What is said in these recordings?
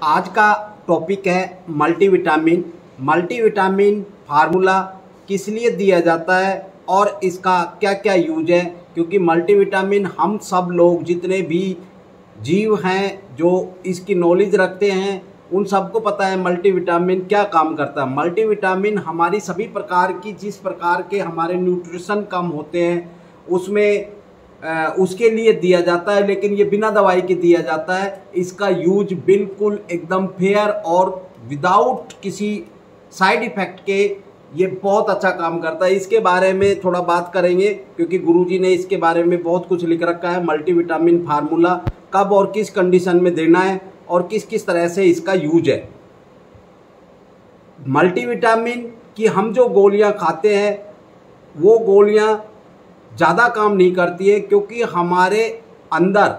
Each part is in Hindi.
आज का टॉपिक है मल्टीविटामिन। मल्टीविटामिन फार्मूला किस लिए दिया जाता है और इसका क्या क्या यूज है, क्योंकि मल्टीविटामिन हम सब लोग जितने भी जीव हैं जो इसकी नॉलेज रखते हैं उन सबको पता है मल्टीविटामिन क्या काम करता है। मल्टीविटामिन हमारी सभी प्रकार की जिस प्रकार के हमारे न्यूट्रिशन कम होते हैं उसमें उसके लिए दिया जाता है, लेकिन ये बिना दवाई के दिया जाता है। इसका यूज बिल्कुल एकदम फेयर और विदाउट किसी साइड इफ़ेक्ट के ये बहुत अच्छा काम करता है। इसके बारे में थोड़ा बात करेंगे क्योंकि गुरुजी ने इसके बारे में बहुत कुछ लिख रखा है। मल्टीविटामिन फार्मूला कब और किस कंडीशन में देना है और किस किस तरह से इसका यूज है। मल्टीविटामिन की हम जो गोलियां खाते हैं वो गोलियां ज़्यादा काम नहीं करती है, क्योंकि हमारे अंदर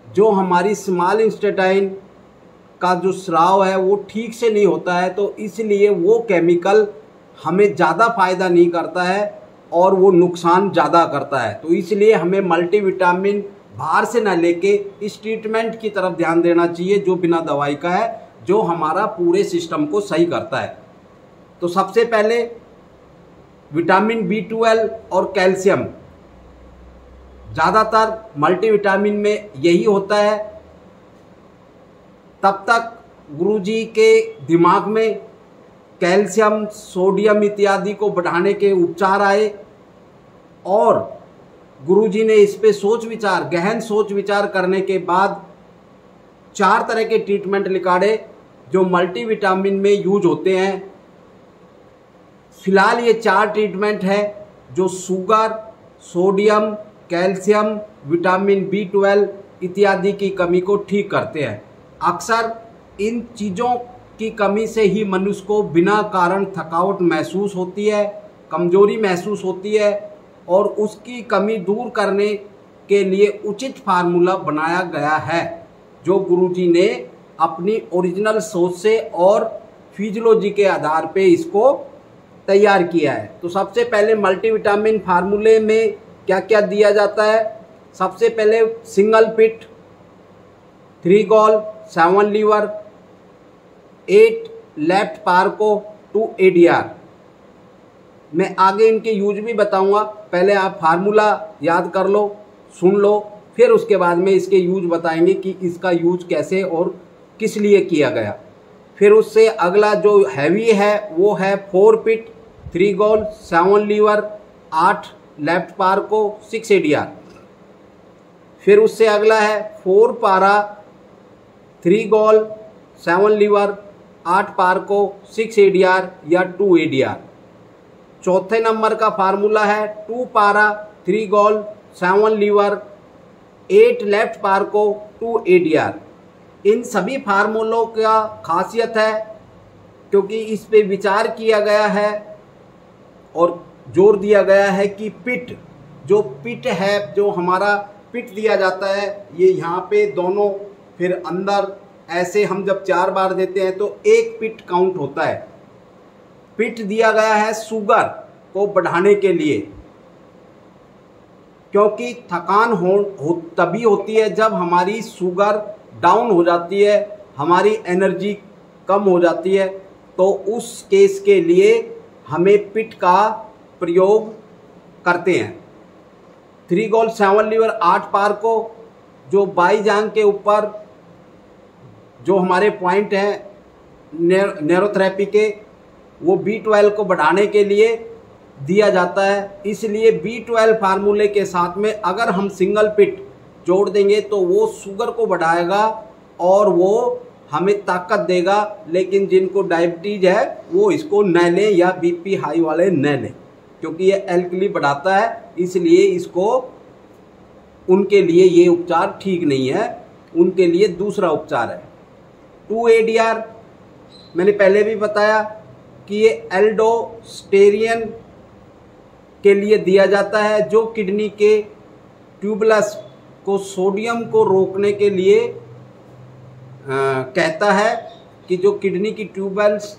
जो हमारी स्मॉल इंटेस्टाइन का जो स्राव है वो ठीक से नहीं होता है, तो इसलिए वो केमिकल हमें ज़्यादा फ़ायदा नहीं करता है और वो नुकसान ज़्यादा करता है। तो इसलिए हमें मल्टीविटामिन बाहर से ना लेके इस ट्रीटमेंट की तरफ ध्यान देना चाहिए जो बिना दवाई का है, जो हमारा पूरे सिस्टम को सही करता है। तो सबसे पहले विटामिन B12 और कैल्शियम, ज़्यादातर मल्टीविटामिन में यही होता है। तब तक गुरुजी के दिमाग में कैल्शियम, सोडियम इत्यादि को बढ़ाने के उपचार आए और गुरुजी ने इस पे गहन सोच विचार करने के बाद 4 तरह के ट्रीटमेंट निकाले जो मल्टीविटामिन में यूज होते हैं। फिलहाल ये 4 ट्रीटमेंट है जो sugar, sodium, calcium, vitamin B12 इत्यादि की कमी को ठीक करते हैं। अक्सर इन चीज़ों की कमी से ही मनुष्य को बिना कारण थकावट महसूस होती है, कमजोरी महसूस होती है और उसकी कमी दूर करने के लिए उचित फार्मूला बनाया गया है जो गुरुजी ने अपनी ओरिजिनल सोच से और फिजियोलॉजी के आधार पे इसको तैयार किया है। तो सबसे पहले मल्टीविटामिन फार्मूले में क्या क्या दिया जाता है। सबसे पहले सिंगल पिट, 3 गॉल, 7 लीवर, 8 लेफ्ट पार्को, 2 ADR। मैं आगे इनके यूज भी बताऊंगा, पहले आप फार्मूला याद कर लो, सुन लो, फिर उसके बाद में इसके यूज बताएंगे कि इसका यूज कैसे और किस लिए किया गया। फिर उससे अगला जो हैवी है वो है 4 पिट, 3 गॉल, 7 लीवर, 8 लेफ्ट पार्को, 6 ADR। फिर उससे अगला है 4 पारा, 3 गॉल, 7 लीवर, 8 पार्को, 6 ADR या 2 ADR। चौथे नंबर का फार्मूला है 2 पारा, 3 गॉल, 7 लीवर, 8 लेफ्ट पार्को, 2 ADR। इन सभी फार्मूलों का खासियत है क्योंकि इस पे विचार किया गया है और जोर दिया गया है कि पिट है, जो हमारा पिट दिया जाता है ये यहाँ पे दोनों, फिर अंदर ऐसे हम जब 4 बार देते हैं तो 1 पिट काउंट होता है। पिट दिया गया है शुगर को बढ़ाने के लिए, क्योंकि थकान तभी होती है जब हमारी शुगर डाउन हो जाती है, हमारी एनर्जी कम हो जाती है, तो उस केस के लिए हमें पिट का प्रयोग करते हैं। 3 गॉल, 7 लीवर, 8 पार को जो बाई जांग के ऊपर जो हमारे पॉइंट हैं न्यूरोथेरेपी के, वो B12 को बढ़ाने के लिए दिया जाता है। इसलिए B12 फार्मूले के साथ में अगर हम सिंगल पिट जोड़ देंगे तो वो शुगर को बढ़ाएगा और वो हमें ताकत देगा। लेकिन जिनको डायबिटीज है वो इसको न लें या BP हाई वाले न लें, क्योंकि ये एल्कली बढ़ाता है, इसलिए इसको उनके लिए ये उपचार ठीक नहीं है, उनके लिए दूसरा उपचार है 2 ADR। मैंने पहले भी बताया कि ये एल्डोस्टेरियन के लिए दिया जाता है जो किडनी के ट्यूबुलस को सोडियम को रोकने के लिए कहता है कि जो किडनी की ट्यूबवेल्स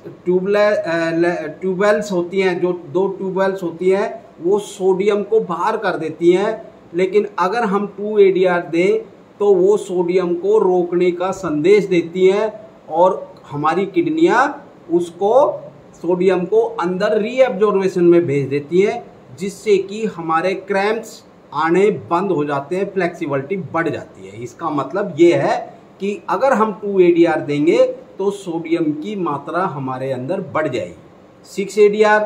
होती हैं, जो 2 ट्यूबवेल्स होती हैं वो सोडियम को बाहर कर देती हैं, लेकिन अगर हम 2 ADR दें तो वो सोडियम को रोकने का संदेश देती हैं और हमारी किडनियाँ उसको सोडियम को अंदर रीएब्जॉर्बेशन में भेज देती है, जिससे कि हमारे क्रैम्प्स आने बंद हो जाते हैं, फ्लेक्सिबिलिटी बढ़ जाती है। इसका मतलब ये है कि अगर हम 2 ADR देंगे तो सोडियम की मात्रा हमारे अंदर बढ़ जाएगी। 6 ADR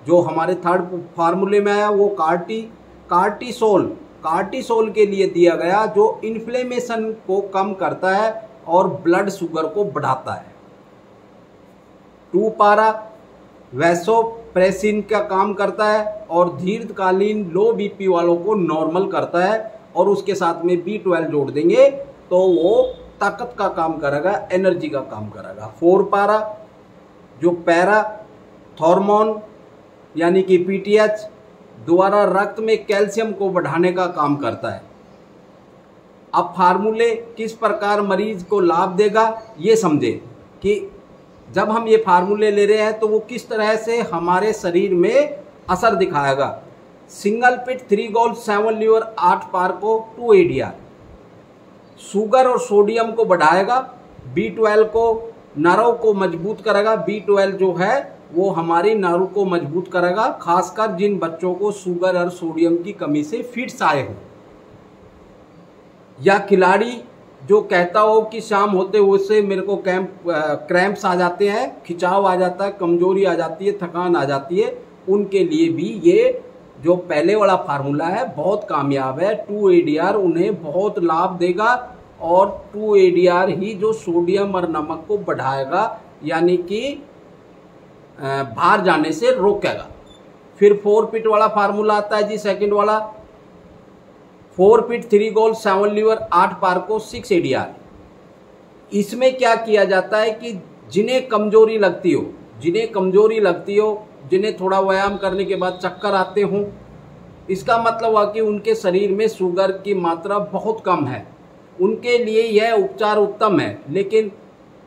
जो हमारे थर्ड फार्मूले में आया वो कार्टिसोल के लिए दिया गया, जो इन्फ्लेमेशन को कम करता है और ब्लड शुगर को बढ़ाता है। 2 पारा वैसोप्रेसिन का काम करता है और दीर्घकालीन लो बीपी वालों को नॉर्मल करता है, और उसके साथ में B12 जोड़ देंगे तो वो ताकत का काम करेगा, एनर्जी का काम करेगा। 4 पारा जो पैराथॉर्मोन यानी कि PTH द्वारा रक्त में कैल्शियम को बढ़ाने का काम करता है। अब फार्मूले किस प्रकार मरीज को लाभ देगा ये समझे कि जब हम ये फार्मूले ले रहे हैं तो वो किस तरह से हमारे शरीर में असर दिखाएगा। सिंगल पिट 3 गोल्ड 7 लीवर 8 पार को 2 ADR शुगर और सोडियम को बढ़ाएगा, B12 को नर्व को मजबूत करेगा। B12 जो है वो हमारी नर्व को मजबूत करेगा, खासकर जिन बच्चों को शुगर और सोडियम की कमी से फिट्स आए हो, या खिलाड़ी जो कहता हो कि शाम होते हुए मेरे को क्रैम्प्स आ जाते हैं, खिंचाव आ जाता है, कमजोरी आ जाती है, थकान आ जाती है, उनके लिए भी ये जो पहले वाला फार्मूला है बहुत कामयाब है। 2 ADR उन्हें बहुत लाभ देगा, और 2 ADR ही जो सोडियम और नमक को बढ़ाएगा, यानी कि बाहर जाने से रोकेगा। फिर 4 पिट वाला फार्मूला आता है जी, सेकंड वाला 4 पिट 3 गोल्ड 7 लीवर 8 पार को 6 ADR। इसमें क्या किया जाता है कि जिन्हें कमजोरी लगती हो, जिन्हें थोड़ा व्यायाम करने के बाद चक्कर आते हों, इसका मतलब हुआ कि उनके शरीर में शुगर की मात्रा बहुत कम है, उनके लिए यह उपचार उत्तम है। लेकिन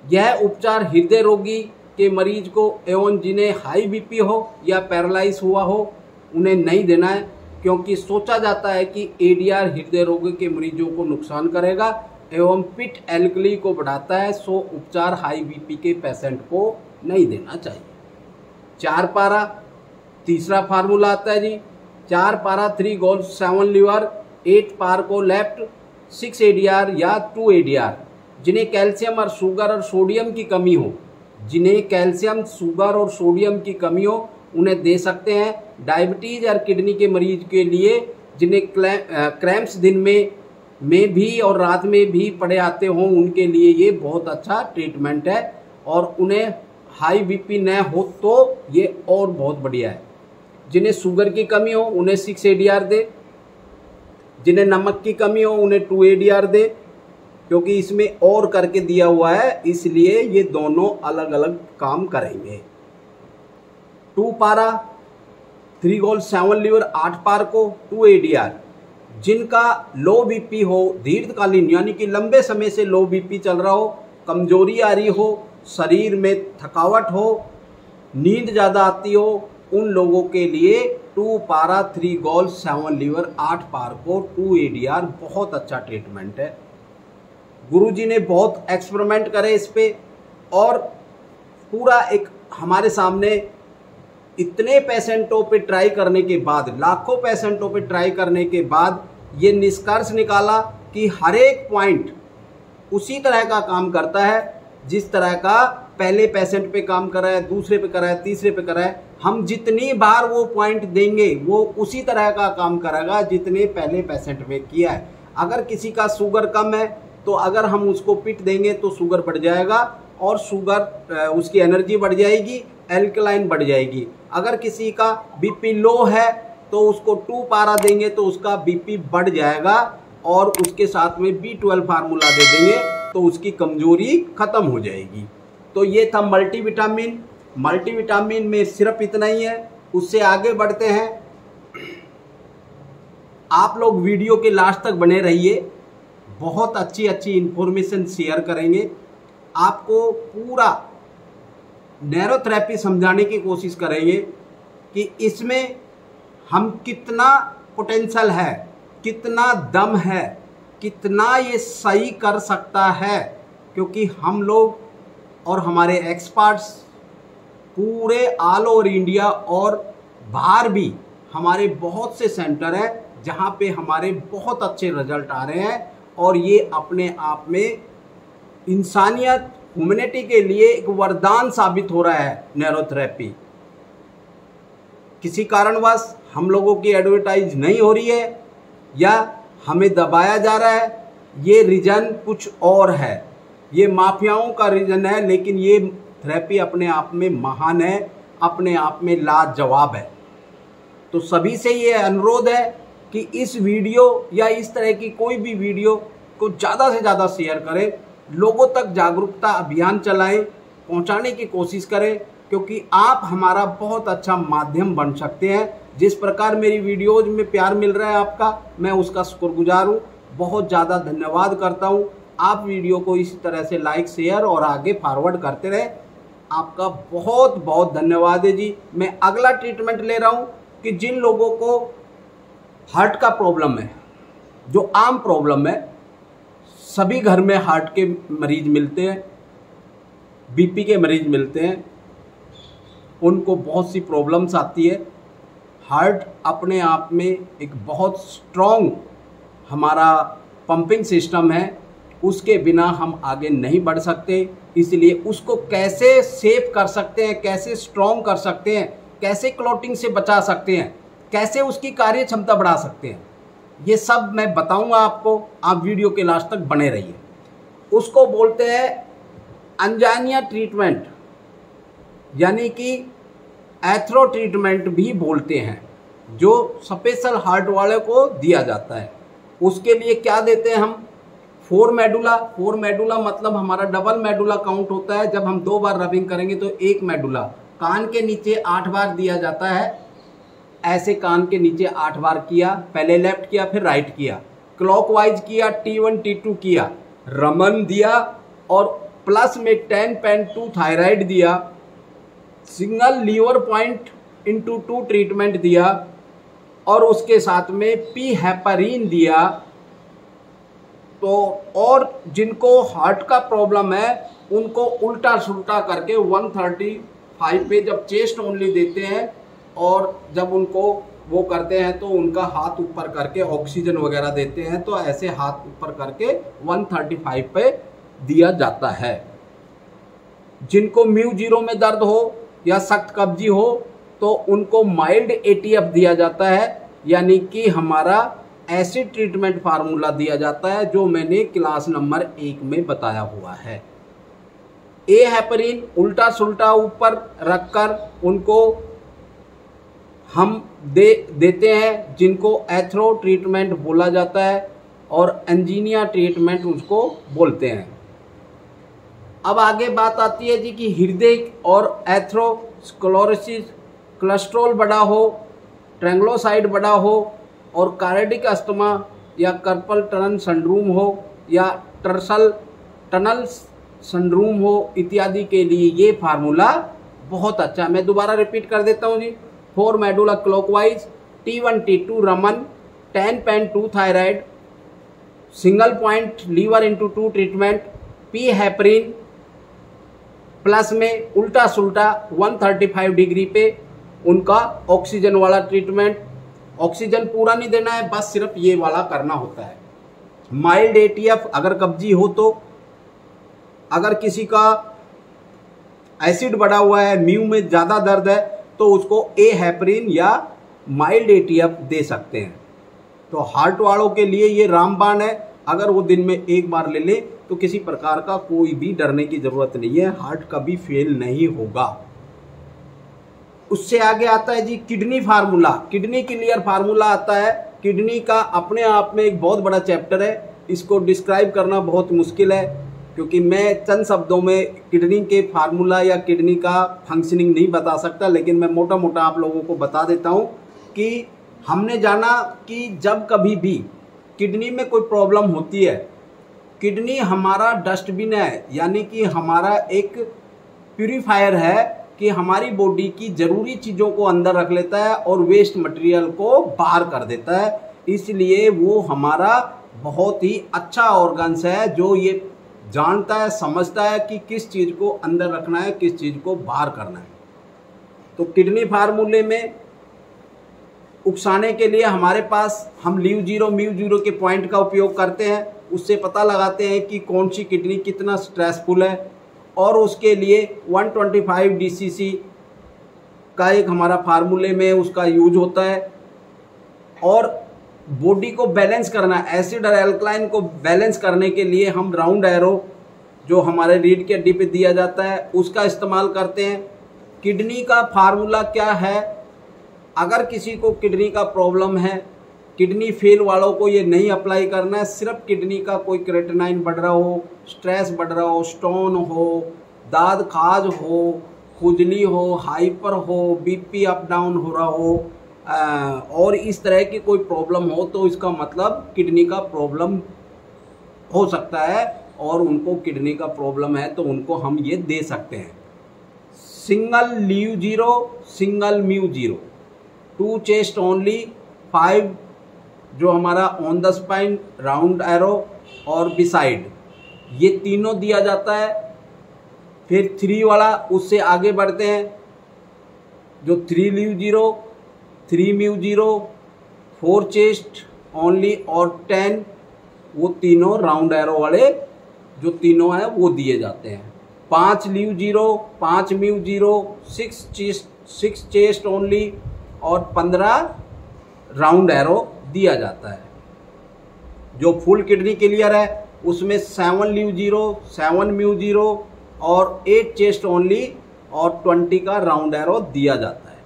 यह उपचार हृदय रोगी के मरीज को एवं जिन्हें हाई बीपी हो या पैरालाइज हुआ हो उन्हें नहीं देना है, क्योंकि सोचा जाता है कि ADR हृदय रोगी के मरीजों को नुकसान करेगा एवं पिट एल्कली को बढ़ाता है, सो उपचार हाई बीपी के पेशेंट को नहीं देना चाहिए। 4 पारा तीसरा फार्मूला आता है जी, 4 पारा 3 गोल्ड 7 लीवर 8 पार को लेफ्ट 6 ADR या 2 ADR जिन्हें कैल्शियम और शुगर और सोडियम की कमी हो, उन्हें दे सकते हैं। डायबिटीज और किडनी के मरीज के लिए जिन्हें क्रैम्प्स दिन में भी और रात में भी पड़े आते हों, उनके लिए ये बहुत अच्छा ट्रीटमेंट है, और उन्हें हाई बीपी न हो तो ये और बहुत बढ़िया है। जिन्हें शुगर की कमी हो उन्हें 6 ADR दे, जिन्हें नमक की कमी हो उन्हें 2 ADR दे, क्योंकि इसमें और करके दिया हुआ है, इसलिए ये दोनों अलग अलग काम करेंगे। 2 पारा 3 गोल्ड 7 लीवर 8 पार को 2 ADR जिनका लो बीपी हो, दीर्घकालीन यानी कि लंबे समय से लो बीपी चल रहा हो, कमजोरी आ रही हो, शरीर में थकावट हो, नींद ज़्यादा आती हो, उन लोगों के लिए 2 पारा 3 गोल्ड 7 लीवर 8 पार को 2 ADR बहुत अच्छा ट्रीटमेंट है। गुरुजी ने बहुत एक्सपेरिमेंट करे इस पे, और पूरा एक हमारे सामने इतने पेशेंटों पे ट्राई करने के बाद, लाखों पेशेंटों पे ट्राई करने के बाद ये निष्कर्ष निकाला कि हर एक पॉइंट उसी तरह का काम करता है जिस तरह का पहले पेशेंट पे काम कर रहा है, दूसरे पे कर रहा है, तीसरे पे कर रहा है। हम जितनी बार वो पॉइंट देंगे वो उसी तरह का काम करेगा जितने पहले पेशेंट पे किया है। अगर किसी का शुगर कम है तो अगर हम उसको पिट देंगे तो शुगर बढ़ जाएगा, और शुगर उसकी एनर्जी बढ़ जाएगी, एल्कलाइन बढ़ जाएगी। अगर किसी का बीपी लो है तो उसको 2 पारा देंगे तो उसका बीपी बढ़ जाएगा, और उसके साथ में B12 फार्मूला दे देंगे तो उसकी कमजोरी खत्म हो जाएगी। तो ये था मल्टीविटामिन। मल्टीविटामिन में सिर्फ इतना ही है, उससे आगे बढ़ते हैं। आप लोग वीडियो के लास्ट तक बने रहिए, बहुत अच्छी अच्छी इंफॉर्मेशन शेयर करेंगे। आपको पूरा नैरोथेरेपी समझाने की कोशिश करेंगे कि इसमें हम कितना पोटेंशियल है, कितना दम है, कितना ये सही कर सकता है, क्योंकि हम लोग और हमारे एक्सपर्ट्स पूरे ऑल ओवर इंडिया और बाहर भी हमारे बहुत से सेंटर हैं जहां पे हमारे बहुत अच्छे रिजल्ट आ रहे हैं। और ये अपने आप में इंसानियत, ह्यूमैनिटी के लिए एक वरदान साबित हो रहा है नैरोथेरेपी। किसी कारणवश हम लोगों की एडवर्टाइज नहीं हो रही है या हमें दबाया जा रहा है, ये रीज़न कुछ और है, ये माफियाओं का रीज़न है। लेकिन ये थेरेपी अपने आप में महान है, अपने आप में लाजवाब है। तो सभी से ये अनुरोध है कि इस वीडियो या इस तरह की कोई भी वीडियो को ज़्यादा से ज़्यादा शेयर करें, लोगों तक जागरूकता अभियान चलाएं, पहुंचाने की कोशिश करें, क्योंकि आप हमारा बहुत अच्छा माध्यम बन सकते हैं। जिस प्रकार मेरी वीडियोज में प्यार मिल रहा है आपका, मैं उसका शुक्रगुजार हूँ, बहुत ज़्यादा धन्यवाद करता हूँ। आप वीडियो को इसी तरह से लाइक, शेयर और आगे फॉरवर्ड करते रहें। आपका बहुत बहुत धन्यवाद है जी। मैं अगला ट्रीटमेंट ले रहा हूँ कि जिन लोगों को हार्ट का प्रॉब्लम है, जो आम प्रॉब्लम है, सभी घर में हार्ट के मरीज मिलते हैं, बीपी के मरीज मिलते हैं, उनको बहुत सी प्रॉब्लम्स आती है। हार्ट अपने आप में एक बहुत स्ट्रॉन्ग हमारा पंपिंग सिस्टम है, उसके बिना हम आगे नहीं बढ़ सकते। इसलिए उसको कैसे सेव कर सकते हैं, कैसे स्ट्रॉन्ग कर सकते हैं, कैसे क्लॉटिंग से बचा सकते हैं, कैसे उसकी कार्य क्षमता बढ़ा सकते हैं, ये सब मैं बताऊंगा आपको। आप वीडियो के लास्ट तक बने रहिए। उसको बोलते हैं अंजानिया ट्रीटमेंट, यानी कि एथरो ट्रीटमेंट भी बोलते हैं, जो स्पेशल हार्ट वाले को दिया जाता है। उसके लिए क्या देते हैं हम? 4 मेडुला। 4 मेडुला मतलब हमारा डबल मेडुला काउंट होता है। जब हम 2 बार रबिंग करेंगे तो 1 मेडुला कान के नीचे 8 बार दिया जाता है। ऐसे कान के नीचे 8 बार किया, पहले लेफ्ट किया फिर राइट किया, क्लॉकवाइज किया, T1 T2 किया, रमन दिया और प्लस में 10.2 थायराइड दिया, single liver point into 2 treatment दिया और उसके साथ में पी हेपारिन दिया। तो और जिनको हार्ट का प्रॉब्लम है उनको उल्टा सुल्टा करके 135 पे जब चेस्ट ओनली देते हैं और जब उनको वो करते हैं तो उनका हाथ ऊपर करके ऑक्सीजन वगैरह देते हैं, तो ऐसे हाथ ऊपर करके 135 पे दिया जाता है। जिनको μ0 में दर्द हो या सख्त कब्जी हो तो उनको माइल्ड ATF दिया जाता है, यानी कि हमारा एसिड ट्रीटमेंट फार्मूला दिया जाता है, जो मैंने क्लास नंबर 1 में बताया हुआ है। ए हेपरिन उल्टा सुल्टा ऊपर रखकर उनको हम देते हैं, जिनको एथरो ट्रीटमेंट बोला जाता है और एंजीनिया ट्रीटमेंट उसको बोलते हैं। अब आगे बात आती है जी कि हृदय और एथरोस्क्लेरोसिस, कोलेस्ट्रॉल बढ़ा हो, ट्रैंग्लोसाइड बढ़ा हो और कार्डियक अस्थमा या कार्पल टनल सिंड्रोम हो या टनल सिंड्रोम हो इत्यादि के लिए ये फार्मूला बहुत अच्छा है। मैं दोबारा रिपीट कर देता हूँ जी। 4 medulla clockwise, T1 T2 Raman, 10.2 thyroid, single point liver into 2 treatment, P heparin, plus में उल्टा सुल्टा 135 डिग्री पे उनका ऑक्सीजन वाला ट्रीटमेंट। ऑक्सीजन पूरा नहीं देना है, बस सिर्फ ये वाला करना होता है। माइल्ड ATF अगर कब्जी हो तो, अगर किसी का एसिड बढ़ा हुआ है, म्यू में ज़्यादा दर्द है, तो उसको ए हेपरिन या माइल्ड ATF दे सकते हैं। तो हार्ट वालों के लिए ये रामबाण है, अगर वो दिन में 1 बार ले ले तो किसी प्रकार का कोई भी डरने की ज़रूरत नहीं है, हार्ट कभी फेल नहीं होगा। उससे आगे आता है जी kidney formula, kidney clear formula आता है। किडनी का अपने आप में एक बहुत बड़ा चैप्टर है, इसको डिस्क्राइब करना बहुत मुश्किल है, क्योंकि मैं चंद शब्दों में किडनी के फार्मूला या किडनी का फंक्शनिंग नहीं बता सकता, लेकिन मैं मोटा मोटा आप लोगों को बता देता हूँ कि हमने जाना कि जब कभी भी किडनी में कोई प्रॉब्लम होती है, किडनी हमारा डस्टबिन है, यानी कि हमारा एक प्यूरीफायर है कि हमारी बॉडी की ज़रूरी चीज़ों को अंदर रख लेता है और वेस्ट मटेरियल को बाहर कर देता है। इसलिए वो हमारा बहुत ही अच्छा ऑर्गन्स है, जो ये जानता है, समझता है कि किस चीज़ को अंदर रखना है, किस चीज़ को बाहर करना है। तो किडनी फार्मूले में उकसाने के लिए हमारे पास हम लीव जीरो म्यू जीरो के पॉइंट का उपयोग करते हैं। उससे पता लगाते हैं कि कौन सी किडनी कितना स्ट्रेसफुल है, और उसके लिए 125 DCC का एक हमारा फार्मूले में उसका यूज होता है। और बॉडी को बैलेंस करना, एसिड और एल्कलाइन को बैलेंस करने के लिए हम राउंड एरो जो हमारे रीढ़ की हड्डी पे दिया जाता है उसका इस्तेमाल करते हैं। किडनी का फार्मूला क्या है? अगर किसी को किडनी का प्रॉब्लम है, किडनी फेल वालों को ये नहीं अप्लाई करना है। सिर्फ किडनी का कोई क्रेटिनाइन बढ़ रहा हो, स्ट्रेस बढ़ रहा हो, स्टोन हो, दाद खाज हो, खुजली हो, हाइपर हो, BP अप डाउन हो रहा हो, और इस तरह की कोई प्रॉब्लम हो, तो इसका मतलब किडनी का प्रॉब्लम हो सकता है, और उनको किडनी का प्रॉब्लम है तो उनको हम ये दे सकते हैं। Single leave zero, single mu zero, 2 chest only, 5 जो हमारा on the spine, round arrow और बिसाइड, ये तीनों दिया जाता है। फिर 3 वाला उससे आगे बढ़ते हैं, जो 3 leave zero, 3 mu zero, 4 chest only और 10, वो तीनों राउंड एरो वाले जो तीनों हैं वो दिए जाते हैं। 5 leave zero, 5 mu zero, 6 chest only और 15 राउंड एरो दिया जाता है। जो फुल किडनी क्लियर है उसमें 7 लीव जीरो, 7 म्यू जीरो और 8 चेस्ट ओनली और 20 का राउंड एरो दिया जाता है।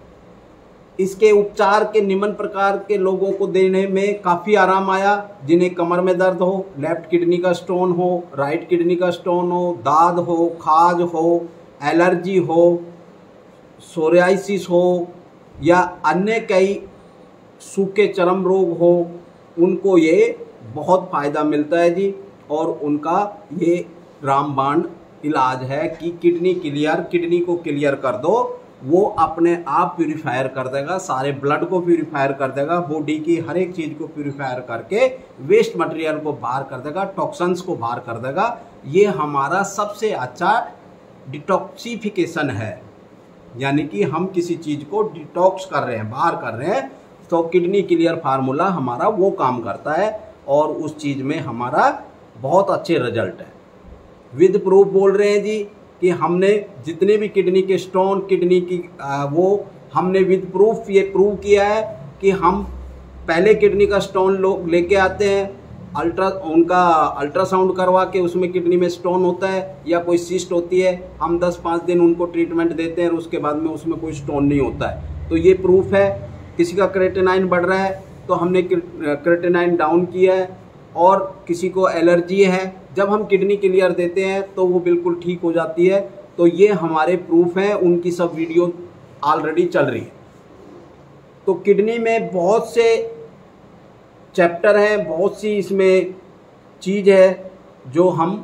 इसके उपचार के निम्न प्रकार के लोगों को देने में काफ़ी आराम आया। जिन्हें कमर में दर्द हो, लेफ्ट किडनी का स्टोन हो, राइट किडनी का स्टोन हो, दाद हो, खाज हो, एलर्जी हो, सोरियासिस हो या अन्य कई सूखे चर्म रोग हो, उनको ये बहुत फ़ायदा मिलता है जी। और उनका ये रामबाण इलाज है कि किडनी क्लियर, किडनी को क्लियर कर दो, वो अपने आप प्यूरिफायर कर देगा, सारे ब्लड को प्यूरिफायर कर देगा, बॉडी की हर एक चीज़ को प्यूरिफायर करके वेस्ट मटेरियल को बाहर कर देगा, टॉक्सिन्स को बाहर कर देगा। ये हमारा सबसे अच्छा डिटॉक्सिफिकेशन है, यानी कि हम किसी चीज़ को डिटॉक्स कर रहे हैं, बाहर कर रहे हैं, तो किडनी क्लियर फार्मूला हमारा वो काम करता है और उस चीज़ में हमारा बहुत अच्छे रिजल्ट है। विद प्रूफ बोल रहे हैं जी कि हमने जितने भी किडनी के स्टोन, किडनी की वो हमने विद प्रूफ ये प्रूव किया है कि हम पहले किडनी का स्टोन लोग लेके आते हैं, उनका अल्ट्रासाउंड करवा के उसमें किडनी में स्टोन होता है या कोई सिस्ट होती है, हम 10-5 दिन उनको ट्रीटमेंट देते हैं और उसके बाद में उसमें कोई स्टोन नहीं होता है। तो ये प्रूफ है। किसी का क्रेटिनाइन बढ़ रहा है तो हमने क्रेटिनाइन डाउन किया है, और किसी को एलर्जी है, जब हम किडनी क्लियर देते हैं तो वो बिल्कुल ठीक हो जाती है। तो ये हमारे प्रूफ हैं, उनकी सब वीडियो ऑलरेडी चल रही है। तो किडनी में बहुत से चैप्टर हैं, बहुत सी इसमें चीज़ है जो हम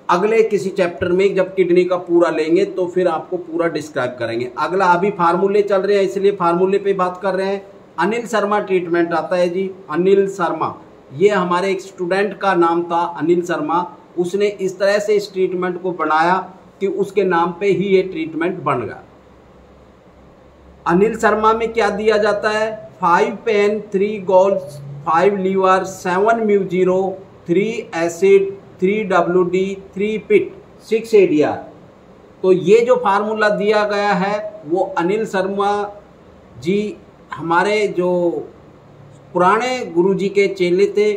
अगले किसी चैप्टर में जब किडनी का पूरा लेंगे तो फिर आपको पूरा डिस्क्राइब करेंगे। अगला अभी फार्मूले चल रहे हैं इसलिए फार्मूले पे बात कर रहे हैं। अनिल शर्मा ट्रीटमेंट आता है जी, अनिल शर्मा, ये हमारे एक स्टूडेंट का नाम था अनिल शर्मा। उसने इस तरह से इस ट्रीटमेंट को बनाया कि उसके नाम पे ही ये ट्रीटमेंट बन गया। अनिल शर्मा में क्या दिया जाता है? 5 pain, 3 goals, 5 liver, 7 mu zero, 3 acid, 3 WD, 3 pit, 6 ADR। तो ये जो फार्मूला दिया गया है वो अनिल शर्मा जी हमारे जो पुराने गुरुजी के चेले थे,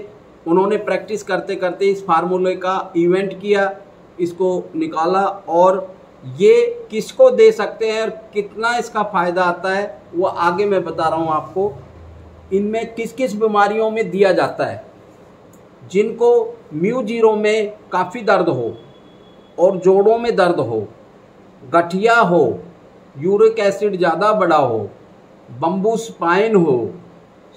उन्होंने प्रैक्टिस करते करते इस फार्मूले का इवेंट किया, इसको निकाला, और ये किसको दे सकते हैं और कितना इसका फ़ायदा आता है वो आगे मैं बता रहा हूँ आपको। इनमें किस किस बीमारियों में दिया जाता है। जिनको म्यू जीरो में काफ़ी दर्द हो और जोड़ों में दर्द हो, गठिया हो, यूरिक एसिड ज़्यादा बढ़ा हो, बम्बू स्पाइन हो,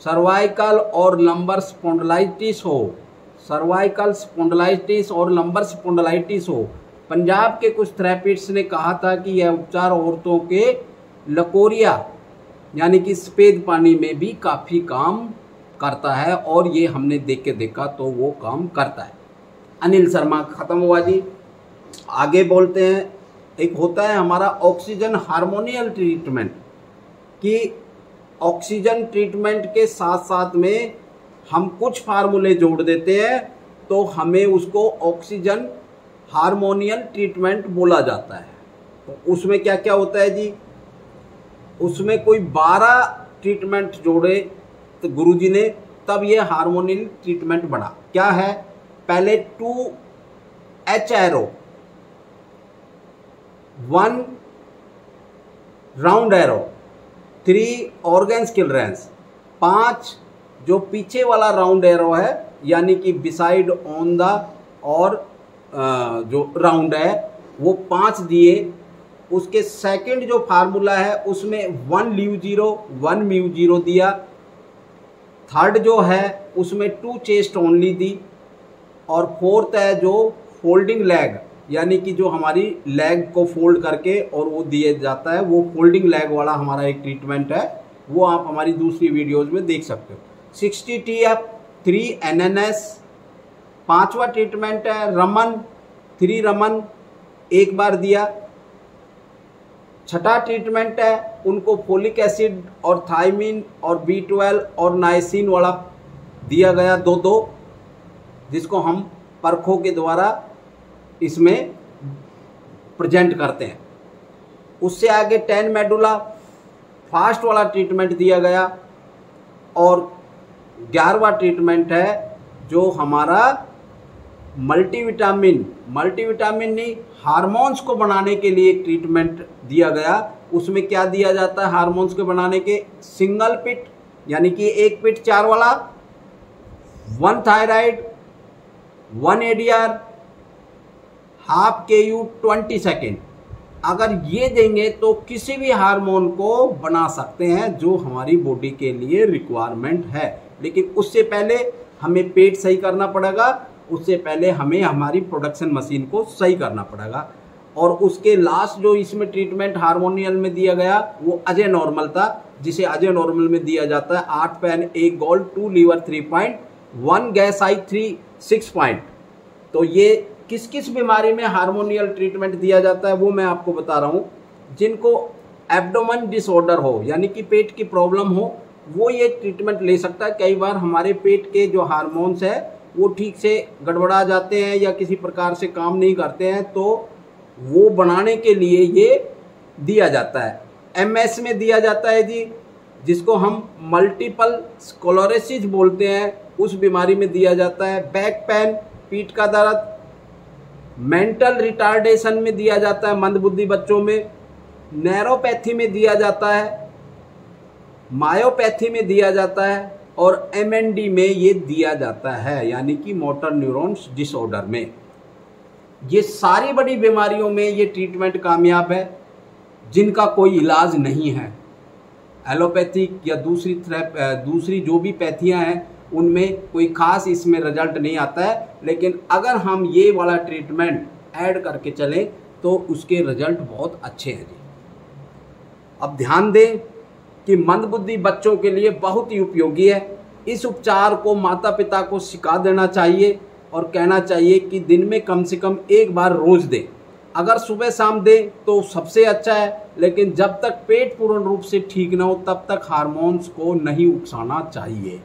सर्वाइकल और लंबर स्पॉन्डिलाइटिस हो, सर्वाइकल स्पॉन्डिलाइटिस और लंबर स्पॉन्डिलाइटिस हो। पंजाब के कुछ थेरेपिस्ट्स ने कहा था कि यह उपचार औरतों के लकोरिया यानी कि सफ़ेद पानी में भी काफ़ी काम करता है, और ये हमने देख के देखा तो वो काम करता है। अनिल शर्मा ख़त्म हुआ जी। आगे बोलते हैं, एक होता है हमारा ऑक्सीजन हार्मोनियल ट्रीटमेंट, कि ऑक्सीजन ट्रीटमेंट के साथ साथ में हम कुछ फार्मूले जोड़ देते हैं तो हमें उसको ऑक्सीजन हार्मोनियल ट्रीटमेंट बोला जाता है। तो उसमें क्या क्या होता है जी, उसमें कोई 12 ट्रीटमेंट जोड़े तो गुरुजी ने, तब ये हार्मोनियल ट्रीटमेंट बना। क्या है, पहले 2 HRO, 1 round arrow, 3 organs clearance, 5 जो पीछे वाला राउंड एरो है यानी कि बिसाइड ऑन द और जो राउंड है वो 5 दिए। उसके सेकंड जो फार्मूला है उसमें 1 ल्यू 0 1 म्यू 0 दिया। थर्ड जो है उसमें 2 चेस्ट ओनली दी। और फोर्थ है जो फोल्डिंग लेग, यानी कि जो हमारी लेग को फोल्ड करके और वो दिया जाता है, वो फोल्डिंग लेग वाला हमारा एक ट्रीटमेंट है, वो आप हमारी दूसरी वीडियोज़ में देख सकते हो। 60 TF, 3 NNS, 5वां ट्रीटमेंट है रमन, 3 रमन एक बार दिया। 6ठा ट्रीटमेंट है उनको फोलिक एसिड और थायमिन और B12 और नाइसिन वाला दिया गया 2-2, जिसको हम परखों के द्वारा इसमें प्रेजेंट करते हैं। उससे आगे 10 मेडुला फास्ट वाला ट्रीटमेंट दिया गया। और 11वां ट्रीटमेंट है जो हमारा मल्टीविटामिन नहीं, हार्मोन्स को बनाने के लिए एक ट्रीटमेंट दिया गया। उसमें क्या दिया जाता है हार्मोन्स के बनाने के, सिंगल पिट यानी कि एक पिट 4 वाला, 1 thyroid, 1 ADR, half KU 20 second. अगर ये देंगे तो किसी भी हार्मोन को बना सकते हैं जो हमारी बॉडी के लिए रिक्वायरमेंट है। लेकिन उससे पहले हमें पेट सही करना पड़ेगा, उससे पहले हमें हमारी प्रोडक्शन मशीन को सही करना पड़ेगा। और उसके लास्ट जो इसमें ट्रीटमेंट हार्मोनियल में दिया गया वो अजय नॉर्मल था, जिसे अजय नॉर्मल में दिया जाता है 8 पैन 1 गोल्ड 2 लीवर 3 पॉइंट 1 गैस आई 3 6 पॉइंट। तो ये किस किस बीमारी में हार्मोनियल ट्रीटमेंट दिया जाता है वो मैं आपको बता रहा हूँ। जिनको एब्डोमेन डिसऑर्डर हो यानी कि पेट की प्रॉब्लम हो वो ये ट्रीटमेंट ले सकता है। कई बार हमारे पेट के जो हार्मोन्स है वो ठीक से गड़बड़ा जाते हैं या किसी प्रकार से काम नहीं करते हैं, तो वो बनाने के लिए ये दिया जाता है। MS में दिया जाता है जी, जिसको हम मल्टीपल स्क्लेरोसिस बोलते हैं, उस बीमारी में दिया जाता है। बैक पेन, पीठ का दर्द, मेंटल रिटार्डेशन में दिया जाता है मंदबुद्धि बच्चों में, नैरोपैथी में दिया जाता है, मायोपैथी में दिया जाता है और MND में ये दिया जाता है यानी कि मोटर न्यूरॉन्स डिसऑर्डर में। ये सारी बड़ी बीमारियों में ये ट्रीटमेंट कामयाब है जिनका कोई इलाज नहीं है। एलोपैथिक या दूसरी जो भी पैथियां हैं उनमें कोई खास इसमें रिजल्ट नहीं आता है, लेकिन अगर हम ये वाला ट्रीटमेंट ऐड करके चलें तो उसके रिजल्ट बहुत अच्छे हैं जी। अब ध्यान दें कि मंदबुद्धि बच्चों के लिए बहुत ही उपयोगी है। इस उपचार को माता पिता को सिखा देना चाहिए और कहना चाहिए कि दिन में कम से कम 1 बार रोज़ दें। अगर सुबह शाम दें तो सबसे अच्छा है, लेकिन जब तक पेट पूर्ण रूप से ठीक ना हो तब तक हार्मोन्स को नहीं उकसाना चाहिए।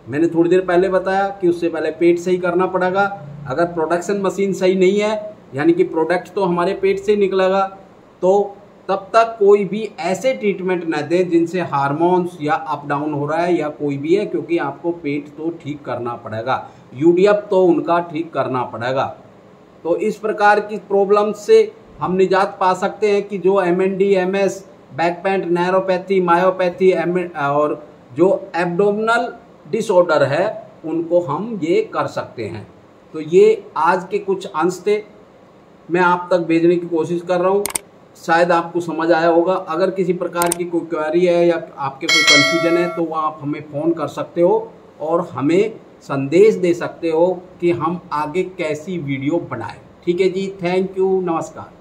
मैंने थोड़ी देर पहले बताया कि उससे पहले पेट सही करना पड़ेगा। अगर प्रोडक्शन मशीन सही नहीं है यानी कि प्रोडक्ट तो हमारे पेट से निकलेगा, तो तब तक कोई भी ऐसे ट्रीटमेंट न दें जिनसे हार्मोन्स या अप डाउन हो रहा है या कोई भी है, क्योंकि आपको पेट तो ठीक करना पड़ेगा, UDF तो उनका ठीक करना पड़ेगा। तो इस प्रकार की प्रॉब्लम से हम निजात पा सकते हैं कि जो MND, MS, back pain, neuropathy, myopathy और जो एब्डोमिनल डिसऑर्डर है उनको हम ये कर सकते हैं। तो ये आज के कुछ अंश थे, मैं आप तक भेजने की कोशिश कर रहा हूँ। शायद आपको समझ आया होगा। अगर किसी प्रकार की कोई क्वेरी है या आपके कोई कन्फ्यूजन है तो वो आप हमें फ़ोन कर सकते हो और हमें संदेश दे सकते हो कि हम आगे कैसी वीडियो बनाएं। ठीक है जी, थैंक यू, नमस्कार।